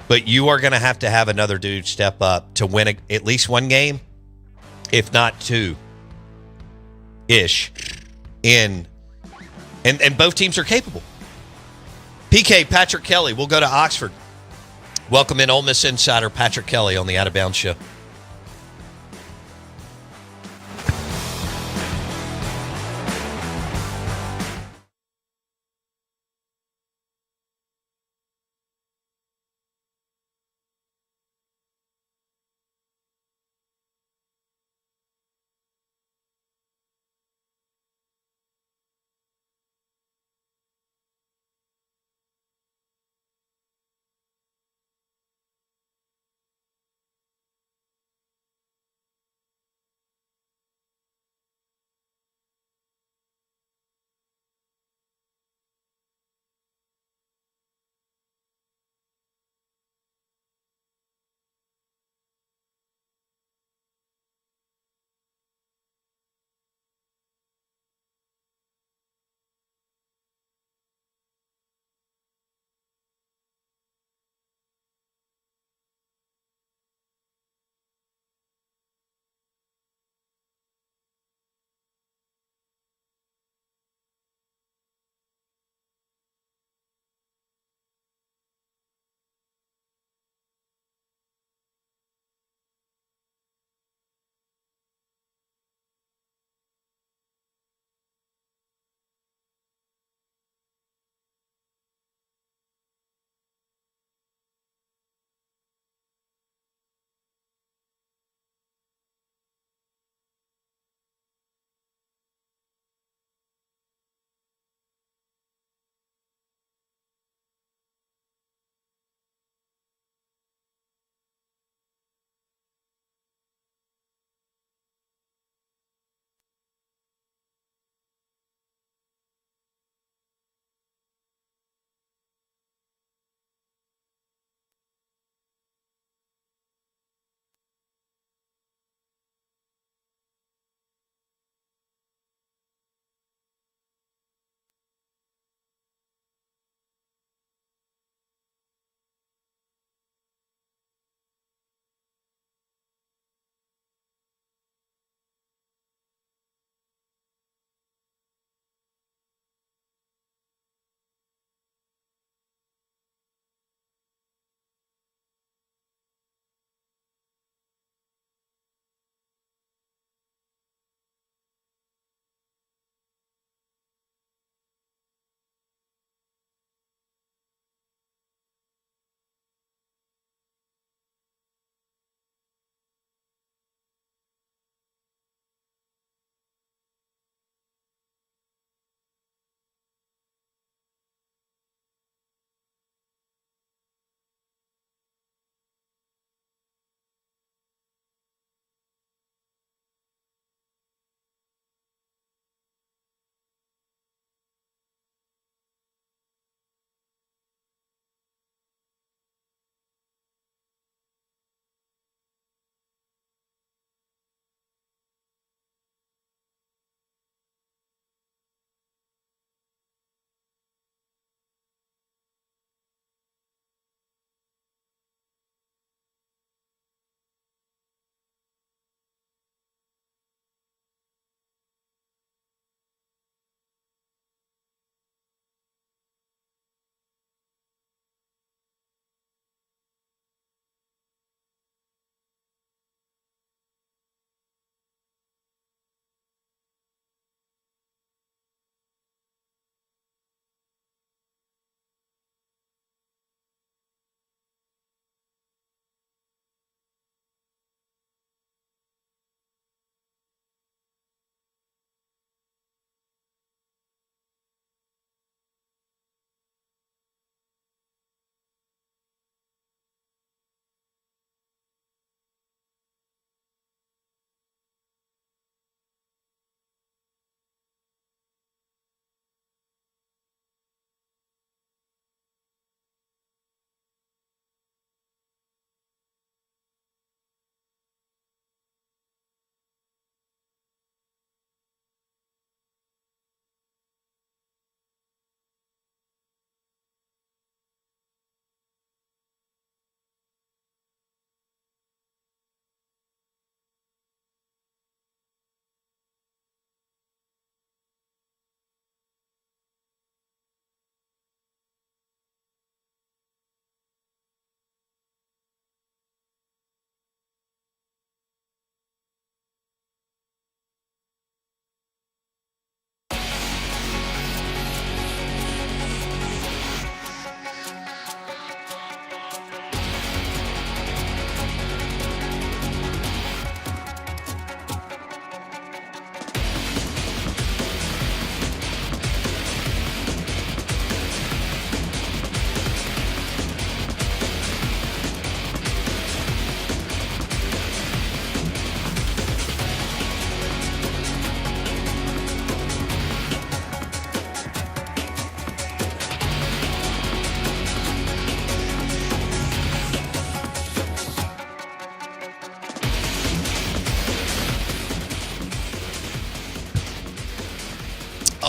But you are going to have another dude step up to win at least one game, if not 2-ish. And both teams are capable. PK, Patrick Kelly, we'll go to Oxford. Welcome in Ole Miss insider Patrick Kelly on the Out of Bounds Show.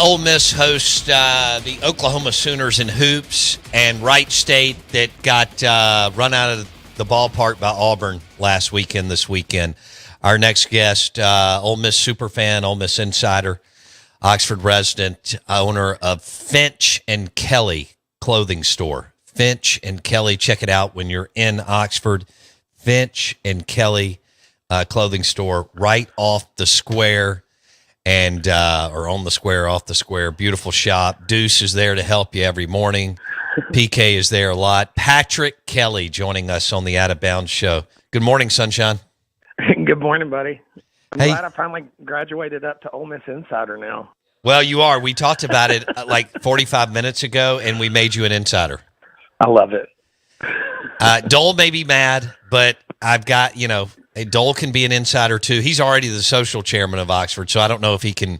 Ole Miss hosts the Oklahoma Sooners in hoops, and Wright State that got run out of the ballpark by Auburn this weekend. Our next guest, Ole Miss superfan, Ole Miss insider, Oxford resident, owner of Finch and Kelly clothing store. Finch and Kelly, check it out when you're in Oxford. Finch and Kelly clothing store right off the square. And or on the square, off the square. Beautiful shop. Deuce is there to help you every morning. PK is there a lot. Patrick Kelly joining us on the Out of Bounds show. Good morning, Sunshine. Good morning, buddy. I'm Hey. glad I finally graduated up to Ole Miss Insider now. Well, you are. We talked about it like 45 minutes ago, and we made you an insider. I love it. Dole may be mad, but I've got, Dole can be an insider too. He's already the social chairman of Oxford, so I don't know if he can,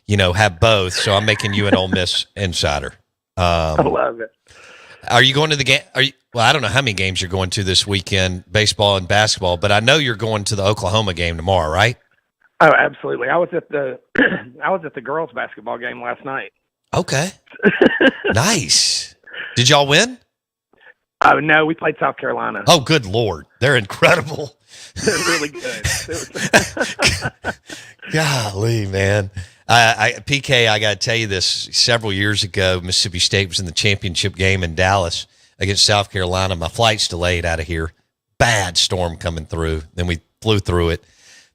have both. So I'm making you an Ole Miss insider. I love it. Are you going to the game? Well, I don't know how many games you're going to this weekend, baseball and basketball, but I know you're going to the Oklahoma game tomorrow, right? Oh, absolutely. I was at the girls' basketball game last night. Okay. Nice. Did y'all win? Oh, no, we played South Carolina. Oh, good Lord. They're incredible. They're really good. Golly, man. PK, I got to tell you this. Several years ago, Mississippi State was in the championship game in Dallas against South Carolina. My flight's delayed out of here. Bad storm coming through. Then we flew through it.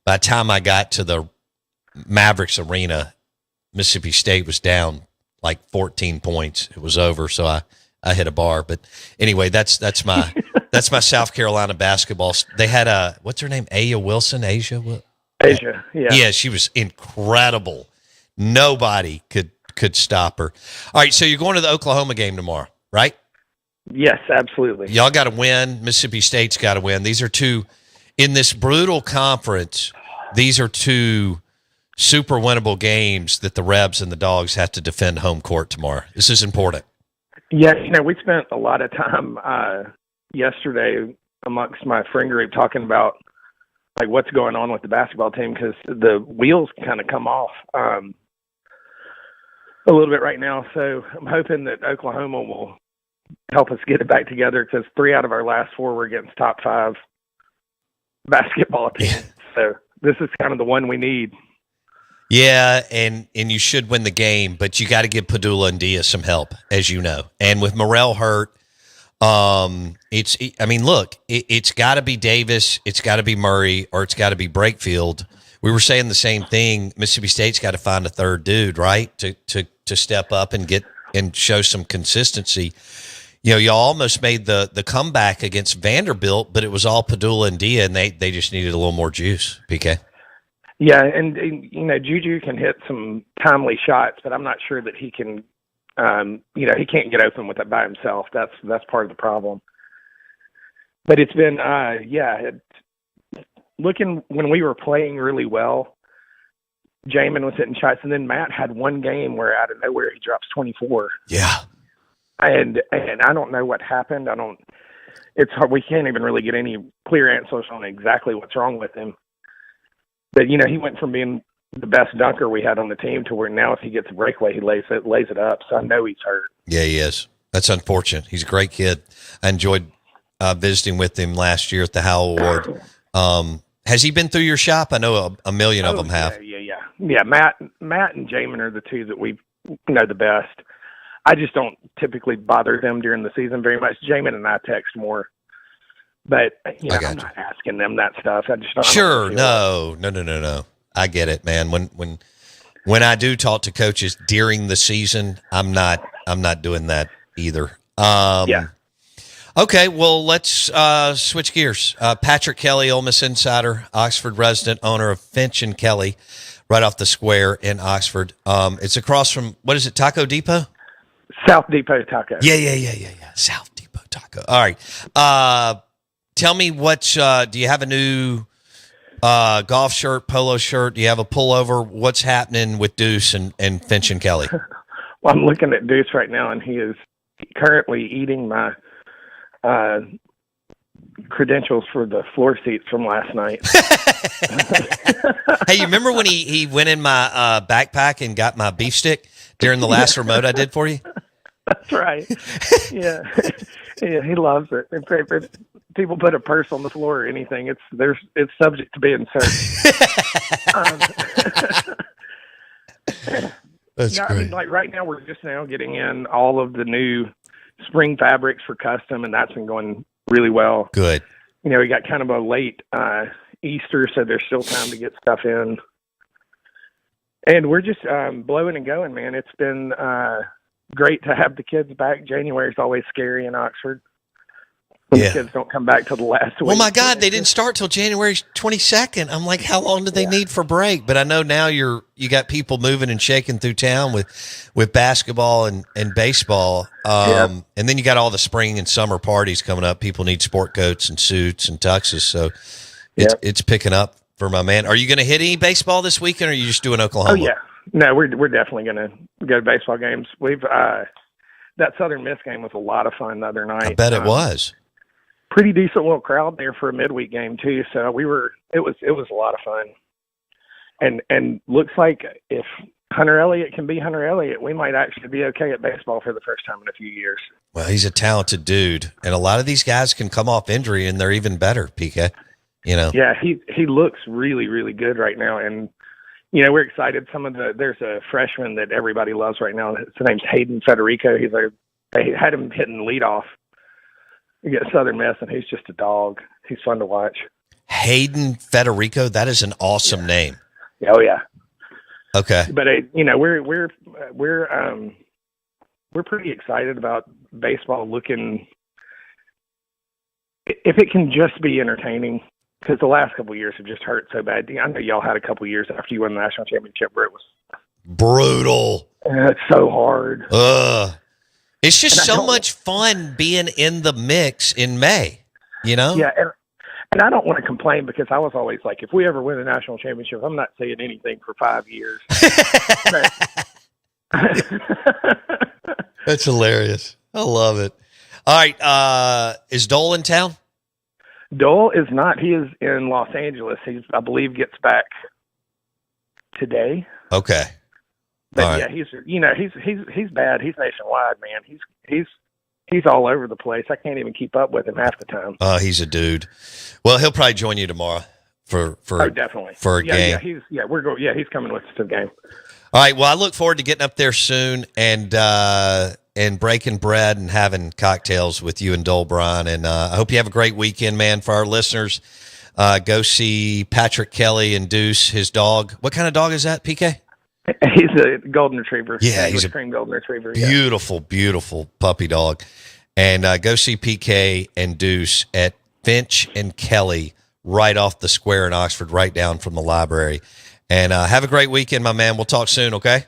By the time I got to the Mavericks Arena, Mississippi State was down like 14 points. It was over, so I hit a bar. But anyway, that's my that's my South Carolina basketball. They had what's her name? Asia Wilson? Asia, yeah. Yeah, she was incredible. Nobody could stop her. All right, so you're going to the Oklahoma game tomorrow, right? Yes, absolutely. Y'all got to win. Mississippi State's got to win. These are two, in this brutal conference, these are two super winnable games that the Rebs and the Dogs have to defend home court tomorrow. This is important. Yeah, we spent a lot of time yesterday amongst my friend group talking about like what's going on with the basketball team because the wheels kind of come off a little bit right now. So I'm hoping that Oklahoma will help us get it back together because 3 out of our last 4 were against top 5 basketball teams. Yeah. So this is kind of the one we need. Yeah, and you should win the game, but you got to give Padula and Diaz some help, as you know. And with Morrell hurt, it's got to be Davis, it's got to be Murray, or it's got to be Brakefield. We were saying the same thing. Mississippi State's got to find a third dude, right, to step up and get and show some consistency. Y'all almost made the comeback against Vanderbilt, but it was all Padula and Dia, and they just needed a little more juice, PK. Yeah, and Juju can hit some timely shots, but I'm not sure that he can. He can't get open with it by himself. That's part of the problem. But it's been, looking when we were playing really well. Jamin was hitting shots, and then Matt had one game where out of nowhere he drops 24. Yeah, and I don't know what happened. It's hard. We can't even really get any clear answers on exactly what's wrong with him. But he went from being the best dunker we had on the team to where now if he gets a breakaway, he lays it up. So I know he's hurt. Yeah, he is. That's unfortunate. He's a great kid. I enjoyed visiting with him last year at the Howell Award. Has he been through your shop? I know a million of them have. Yeah. Matt and Jamin are the two that we know the best. I just don't typically bother them during the season very much. Jamin and I text more. But I'm not asking them that stuff. I just don't. Sure, no. I get it, man. When I do talk to coaches during the season, I'm not doing that either. Yeah. Okay, well, let's switch gears. Patrick Kelly, Ole Miss insider, Oxford resident, owner of Finch and Kelly, right off the square in Oxford. It's across from, what is it, Taco Depot? South Depot Taco. Yeah. South Depot Taco. All right. Tell me do you have a new golf shirt, polo shirt? Do you have a pullover? What's happening with Deuce and Finch and Kelly? Well, I'm looking at Deuce right now, and he is currently eating my credentials for the floor seats from last night. Hey, you remember when he went in my backpack and got my beef stick? during the last remote I did for you? That's right. Yeah. Yeah, he loves it. If people put a purse on the floor or anything, it's subject to being searched. That's no, great. I mean, like right now, we're just now getting in all of the new spring fabrics for custom, and that's been going really well. Good. You know, we got kind of a late Easter, so there's still time to get stuff in. And we're just blowing and going, man. It's been great to have the kids back. January is always scary in Oxford. The kids don't come back till the last week. Well, my God, they didn't start till January 22nd. I'm like, how long do they need for break? But I know now you got people moving and shaking through town with basketball and baseball. And then you got all the spring and summer parties coming up. People need sport coats and suits and tuxes. So it's picking up for my man. Are you going to hit any baseball this weekend, or are you just doing Oklahoma? Oh, yeah. No, we're definitely going to go to baseball games. We've that Southern Miss game was a lot of fun the other night. I bet it was. Pretty decent little crowd there for a midweek game too. So it was a lot of fun. And looks like if Hunter Elliott can be Hunter Elliott, we might actually be okay at baseball for the first time in a few years. Well, he's a talented dude, and a lot of these guys can come off injury and they're even better, PK. You know. Yeah, he looks really, really good right now, and you know, we're excited. There's a freshman that everybody loves right now. His name's Hayden Federico. They had him hitting leadoff against Southern Miss, and he's just a dog. He's fun to watch. Hayden Federico, that is an awesome name. Oh yeah. Okay. But you know, we're pretty excited about baseball looking, if it can just be entertaining, because the last couple of years have just hurt so bad. I know y'all had a couple of years after you won the national championship where it was brutal. It's so hard. It's just so much fun being in the mix in May, you know? Yeah, and I don't want to complain, because I was always like, if we ever win a national championship, I'm not saying anything for 5 years. That's hilarious. I love it. All right, is Dole in town? Dole is not. He is in Los Angeles. I believe, gets back today. Okay. But yeah, he's bad. He's nationwide, man. He's all over the place. I can't even keep up with him half the time. He's a dude. Well, he'll probably join you tomorrow for definitely for a game. He's coming with us to the game. All right. Well, I look forward to getting up there soon and breaking bread and having cocktails with you and Dole Bryan. And I hope you have a great weekend, man. For our listeners, go see Patrick Kelly and Deuce, his dog. What kind of dog is that, PK? He's a golden retriever. Yeah, he's a cream golden retriever. Beautiful, beautiful puppy dog. And go see PK and Deuce at Finch and Kelly right off the square in Oxford, right down from the library. And have a great weekend, my man. We'll talk soon, okay?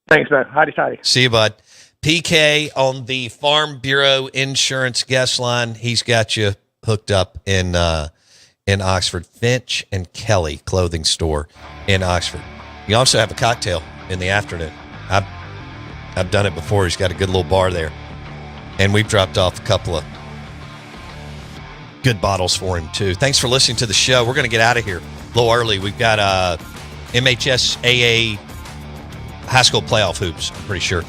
Thanks, man. Howdy. See you, bud. PK on the Farm Bureau Insurance guest line. He's got you hooked up in Oxford. Finch and Kelly clothing store in Oxford. You also have a cocktail in the afternoon. I've done it before. He's got a good little bar there. And we've dropped off a couple of good bottles for him, too. Thanks for listening to the show. We're going to get out of here a little early. We've got MHS AA high school playoff hoops, I'm pretty sure,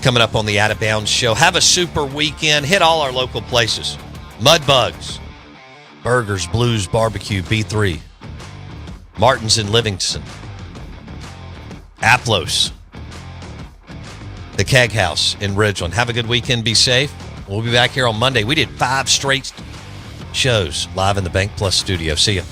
coming up on the Out of Bounds show. Have a super weekend. Hit all our local places. Mudbugs, Burgers, Blues, Barbecue, B3, Martin's in Livingston, Aplos, the Keg House in Ridgeland. Have a good weekend. Be safe. We'll be back here on Monday. We did 5 straight shows live in the Bank Plus studio. See ya.